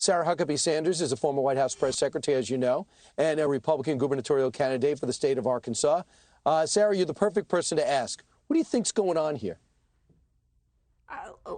Sarah Huckabee Sanders is a former White House press secretary, as you know, and a Republican gubernatorial candidate for the state of Arkansas. Sarah, you're the perfect person to ask. What do you think's going on here?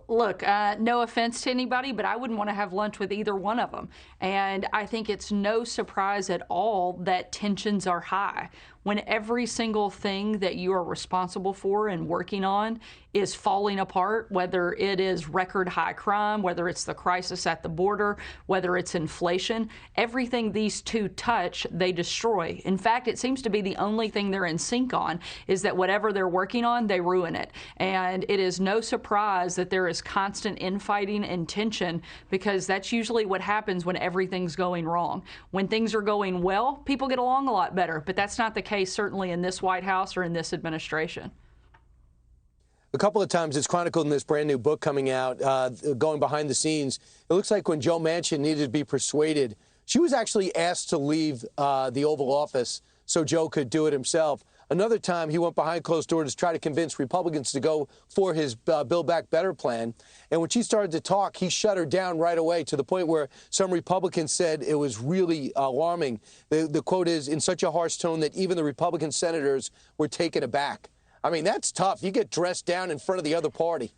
Look, no offense to anybody, but I wouldn't want to have lunch with either one of them. And I think it's no surprise at all that tensions are high. When every single thing that you are responsible for and working on is falling apart, whether it is record high crime, whether it's the crisis at the border, whether it's inflation, everything these two touch, they destroy. In fact, it seems to be the only thing they're in sync on is that whatever they're working on, they ruin it. And it is no surprise that there is constant infighting and tension, because that's usually what happens when everything's going wrong. When things are going well, people get along a lot better, but that's not the case certainly in this White House or in this administration. A couple of times it's chronicled in this brand new book coming out, going behind the scenes. It looks like when Joe Manchin needed to be persuaded, she was actually asked to leave the Oval Office so Joe could do it himself. Another time he went behind closed doors to try to convince Republicans to go for his Build Back Better plan. And when she started to talk, he shut her down right away, to the point where some Republicans said it was really alarming. The quote is, in such a harsh tone that even the Republican senators were taken aback. I mean, that's tough. You get dressed down in front of the other party.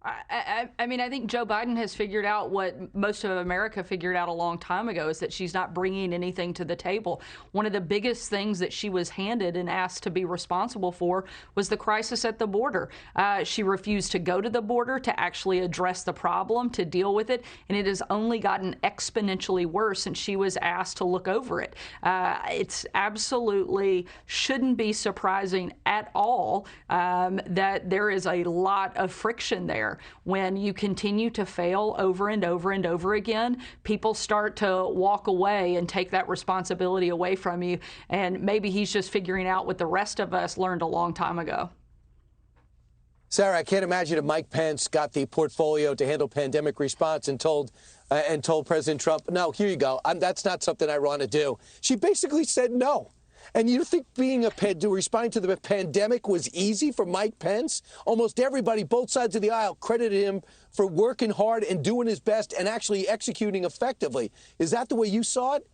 I mean, I think Joe Biden has figured out what most of America figured out a long time ago, is that she's not bringing anything to the table. One of the biggest things that she was handed and asked to be responsible for was the crisis at the border. She refused to go to the border to actually address the problem, to deal with it, and it has only gotten exponentially worse since she was asked to look over it. It's absolutely shouldn't be surprising at all that there is a lot of friction there. When you continue to fail over and over and over again, people start to walk away and take that responsibility away from you. And maybe he's just figuring out what the rest of us learned a long time ago. Sarah, I can't imagine if Mike Pence got the portfolio to handle pandemic response and told President Trump, no, here you go. That's not something I want to do. She basically said no. And you think responding to the pandemic was easy for Mike Pence? Almost everybody, both sides of the aisle, credited him for working hard and doing his best and actually executing effectively. Is that the way you saw it?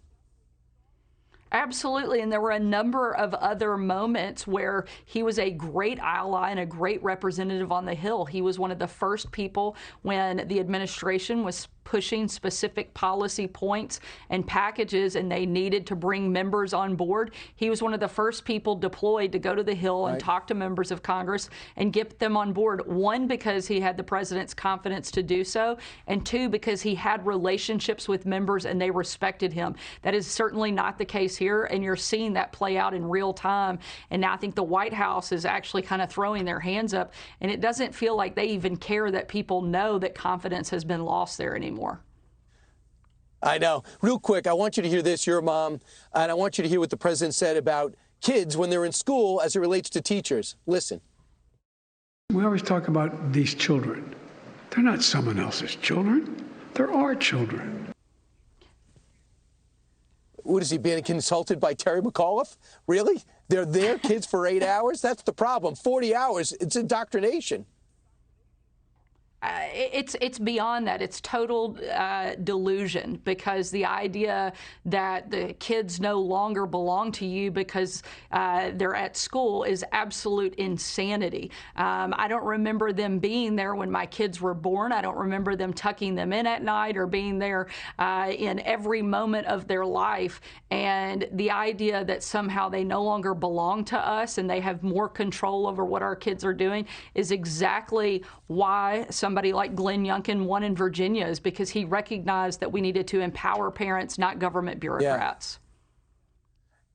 Absolutely, and there were a number of other moments where he was a great ally and a great representative on the Hill. He was one of the first people when the administration was pushing specific policy points and packages, and they needed to bring members on board. He was one of the first people deployed to go to the Hill and talk to members of Congress and get them on board. One, because he had the president's confidence to do so, and two, because he had relationships with members and they respected him. That is certainly not the case here, and you're seeing that play out in real time. And now I think the White House is actually kind of throwing their hands up, and it doesn't feel like they even care that people know that confidence has been lost there anymore. I know. Real quick, I want you to hear this. You're a mom, and I want you to hear what the president said about kids when they're in school as it relates to teachers. Listen. We always talk about these children. They're not someone else's children. They're our children. What is he, being consulted by Terry McAuliffe? Really? They're their kids for 8 hours? That's the problem. 40 hours, it's indoctrination. It's beyond that. It's total delusion, because the idea that the kids no longer belong to you because they're at school is absolute insanity. I don't remember them being there when my kids were born. I don't remember them tucking them in at night or being there in every moment of their life. And the idea that somehow they no longer belong to us and they have more control over what our kids are doing is exactly why somebody like Glenn Youngkin won in Virginia, is because he recognized that we needed to empower parents, not government bureaucrats.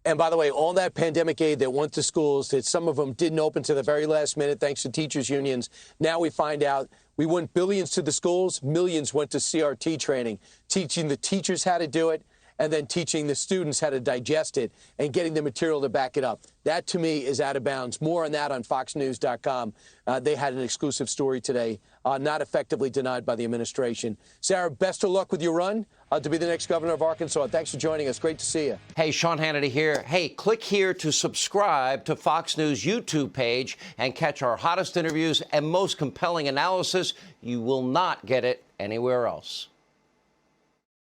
And by the way, all that pandemic aid that went to schools, that some of them didn't open to the very last minute thanks to teachers' unions. Now we find out we went billions to the schools, millions went to CRT training, teaching the teachers how to do it, and then teaching the students how to digest it and getting the material to back it up. That, to me, is out of bounds. More on that on FoxNews.com. They had an exclusive story today, not effectively denied by the administration. Sarah, best of luck with your run to be the next governor of Arkansas. Thanks for joining us. Great to see you. Hey, Sean Hannity here. Hey, click here to subscribe to Fox News YouTube page and catch our hottest interviews and most compelling analysis. You will not get it anywhere else.